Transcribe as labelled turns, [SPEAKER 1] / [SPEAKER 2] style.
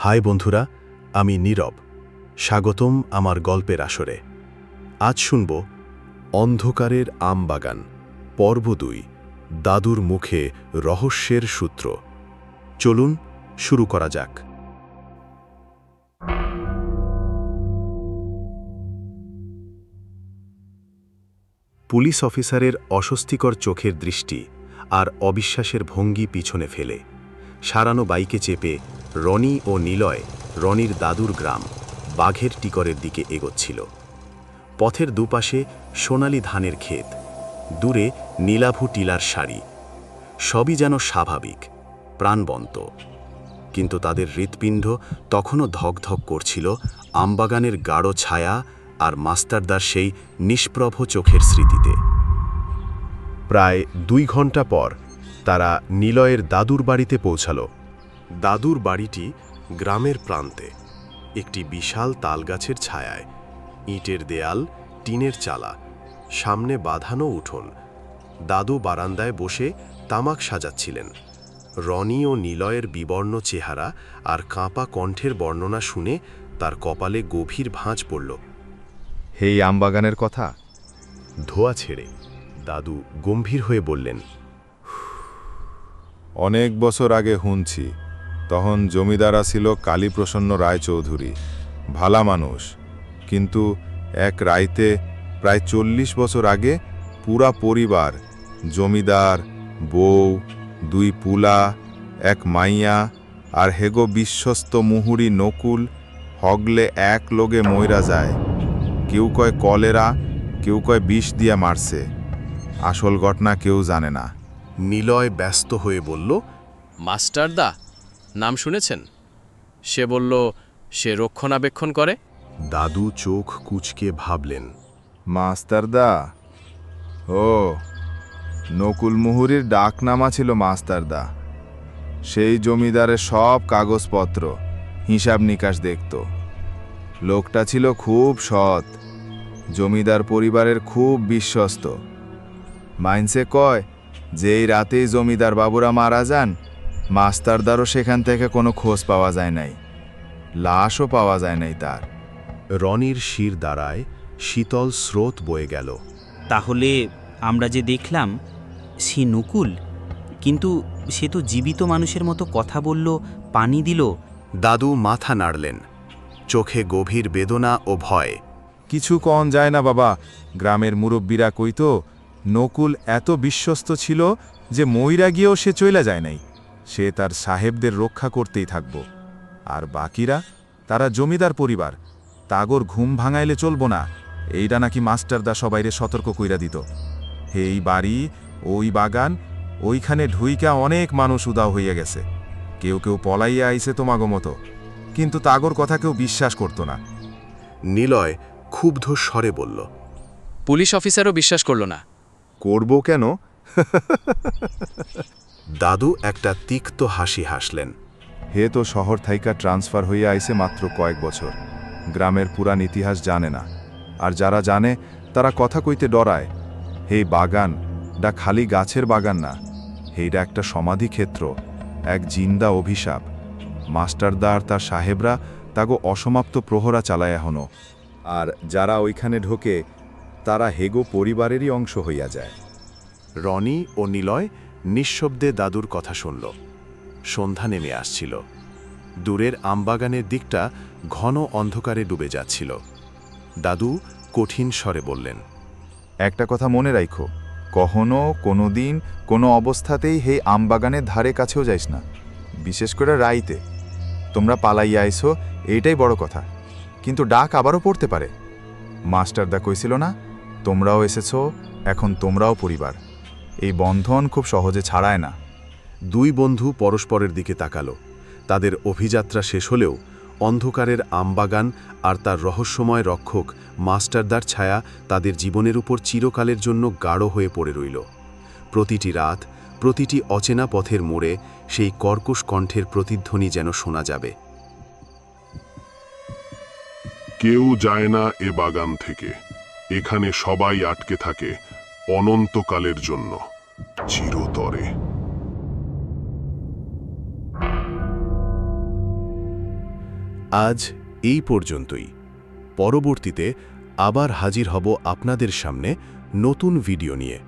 [SPEAKER 1] High বন্ধুরা, আমি নীরব। স্বাগতম আমার গল্পের আসরে। আজ শুনব অন্ধকারের আমবাগান পর্ব ২, দাদুর মুখে রহস্যের সূত্র। চলুন শুরু করা যাক। পুলিশ অফিসারের অস্বস্তিকর চোখের দৃষ্টি আর অবিশ্বাসের ভঙ্গি পিছনে ফেলে সারানো বাইকে চেপে রনি ও নিলয় রনির দাদুর গ্রাম বাঘের টিকরের দিকে এগোচ্ছিল। পথের দুপাশে সোনালি ধানের ক্ষেত, দূরে নীলাভু টিলার সারি, সবই যেন স্বাভাবিক, প্রাণবন্ত। কিন্তু তাদের হৃৎপিণ্ড তখনও ধকধক করছিল আমবাগানের গাঢ় ছায়া আর মাস্টারদার সেই নিষ্প্রভ চোখের স্মৃতিতে। প্রায় ২ ঘন্টা পর তারা নিলয়ের দাদুর বাড়িতে পৌঁছাল। দাদুর বাড়িটি গ্রামের প্রান্তে, একটি বিশাল তালগাছের ছায়ায়, ইটের দেয়াল, টিনের চালা, সামনে বাঁধানো উঠোন। দাদু বারান্দায় বসে তামাক সাজাচ্ছিলেন। রনি ও নিলয়ের বিবর্ণ চেহারা আর কাঁপা কণ্ঠের বর্ণনা শুনে তার কপালে গভীর ভাঁজ পড়ল।
[SPEAKER 2] হেই আমবাগানের কথা?
[SPEAKER 1] ধোয়া ছেড়ে দাদু গম্ভীর হয়ে বললেন,
[SPEAKER 2] অনেক বছর আগে শুনছি, তখন জমিদারা ছিল কালীপ্রসন্ন রায়চৌধুরী, ভালা মানুষ। কিন্তু এক রাইতে প্রায় ৪০ বছর আগে পুরা পরিবার, জমিদার, বউ, ২ পুলা, এক মাইয়া আর হেগো বিশ্বস্ত মুহুরি নকুল হগলে এক লোগে মইরা যায়। কেউ কয় কলেরা, কেউ কয় বিষ দিয়া মারছে। আসল ঘটনা কেউ জানে না।
[SPEAKER 1] নিলয় ব্যস্ত হয়ে বলল,
[SPEAKER 3] মাস্টারদা নাম শুনেছেন? সে বলল সে রক্ষণাবেক্ষণ করে।
[SPEAKER 1] দাদু চোখ কুঁচকে ভাবলেন,
[SPEAKER 2] মাস্টারদা? ও, নকুল মুহুরির ডাকনামা ছিল মাস্টারদা। সেই জমিদারের সব কাগজপত্র, হিসাব নিকাশ দেখত। লোকটা ছিল খুব সৎ, জমিদার পরিবারের খুব বিশ্বস্ত। মাইনসে কয় যে এই রাতেই জমিদার বাবুরা মারা যান, মাস্টারদারও সেখান থেকে কোনো খোঁজ পাওয়া যায় নাই, লাশও পাওয়া যায় নাই তার।
[SPEAKER 1] রনির শির দ্বারায় শীতল স্রোত বয়ে গেল।
[SPEAKER 4] তাহলে আমরা যে দেখলাম সে নকুল, কিন্তু সে তো জীবিত মানুষের মতো কথা বলল, পানি দিল।
[SPEAKER 1] দাদু মাথা নাড়লেন, চোখে গভীর বেদনা ও ভয়।
[SPEAKER 2] কিছু কন যায় না বাবা, গ্রামের মুরব্বীরা কইতো নকুল এত বিশ্বস্ত ছিল যে মইরা গিয়েও সে চইলা যায় নাই। সে তার সাহেবদের রক্ষা করতেই থাকব। আর বাকিরা, তারা জমিদার পরিবার, তাগর ঘুম ভাঙাইলে চলবো না, এইটা নাকি মাস্টারদা সবাইরে সতর্ক কইরা দিত। এই বাড়ি, ওই বাগান, ওইখানে ঢুইকা অনেক মানুষ উদাও হইয়া গেছে। কেউ কেউ পলাইয়া আইছে তোমাগো মতো, কিন্তু তাগর কথা কেউ বিশ্বাস করত না।
[SPEAKER 1] নিলয় ক্ষুব্ধ স্বরে বলল,
[SPEAKER 3] পুলিশ অফিসারও বিশ্বাস করল না।
[SPEAKER 2] করব কেন?
[SPEAKER 1] দাদু একটা তিক্ত হাসি হাসলেন।
[SPEAKER 2] হে তো শহর থাইকা ট্রান্সফার হইয়া আইছে মাত্র কয়েক বছর, গ্রামের পুরান ইতিহাস জানে না। আর যারা জানে তারা কথা কইতে ডরায়। হেই বাগান ডা খালি গাছের বাগান না, হেইডা একটা সমাধি ক্ষেত্র, এক জিন্দা অভিশাপ। মাস্টারদা আর তার সাহেবরা তাগো অসমাপ্ত প্রহরা চালায় এখনো। আর যারা ওইখানে ঢোকে তারা হেগো পরিবারেরই অংশ হইয়া যায়।
[SPEAKER 1] রনি ও নিলয় নিঃশব্দে দাদুর কথা শুনল। সন্ধ্যা নেমে আসছিল। দূরের আমবাগানের দিকটা ঘন অন্ধকারে ডুবে যাচ্ছিল। দাদু কঠিন স্বরে বললেন,
[SPEAKER 2] একটা কথা মনে রাখো, কখনো কোনো দিন কোনো অবস্থাতেই হে আমবাগানের ধারে কাছেও যাইস না, বিশেষ করে রাইতে। তোমরা পালাইয়া আইছো, এইটাই বড় কথা, কিন্তু ডাক আবারও পড়তে পারে। মাস্টারদা কইছিল না, তোমরাও এসেছো, এখন তোমরাও পরিবার। এই বন্ধন খুব সহজে ছাড়ায় না।
[SPEAKER 1] ২ বন্ধু পরস্পরের দিকে তাকালো। তাদের অভিযাত্রা শেষ হলেও অন্ধকারের আমবাগান আর তার রহস্যময় রক্ষক মাস্টারদার ছায়া তাদের জীবনের উপর চিরকালের জন্য গাঢ় হয়ে পড়ে রইল। প্রতিটি রাত, প্রতিটি অচেনা পথের মোড়ে সেই কর্কশ কণ্ঠের প্রতিধ্বনি যেন শোনা যাবে।
[SPEAKER 5] কেউ যায় না এ বাগান থেকে, এখানে সবাই আটকে থাকে অনন্তকালের জন্য, চিরতরে।
[SPEAKER 1] আজ এই পর্যন্তই। পরবর্তীতে আবার হাজির হব আপনাদের সামনে নতুন ভিডিও নিয়ে।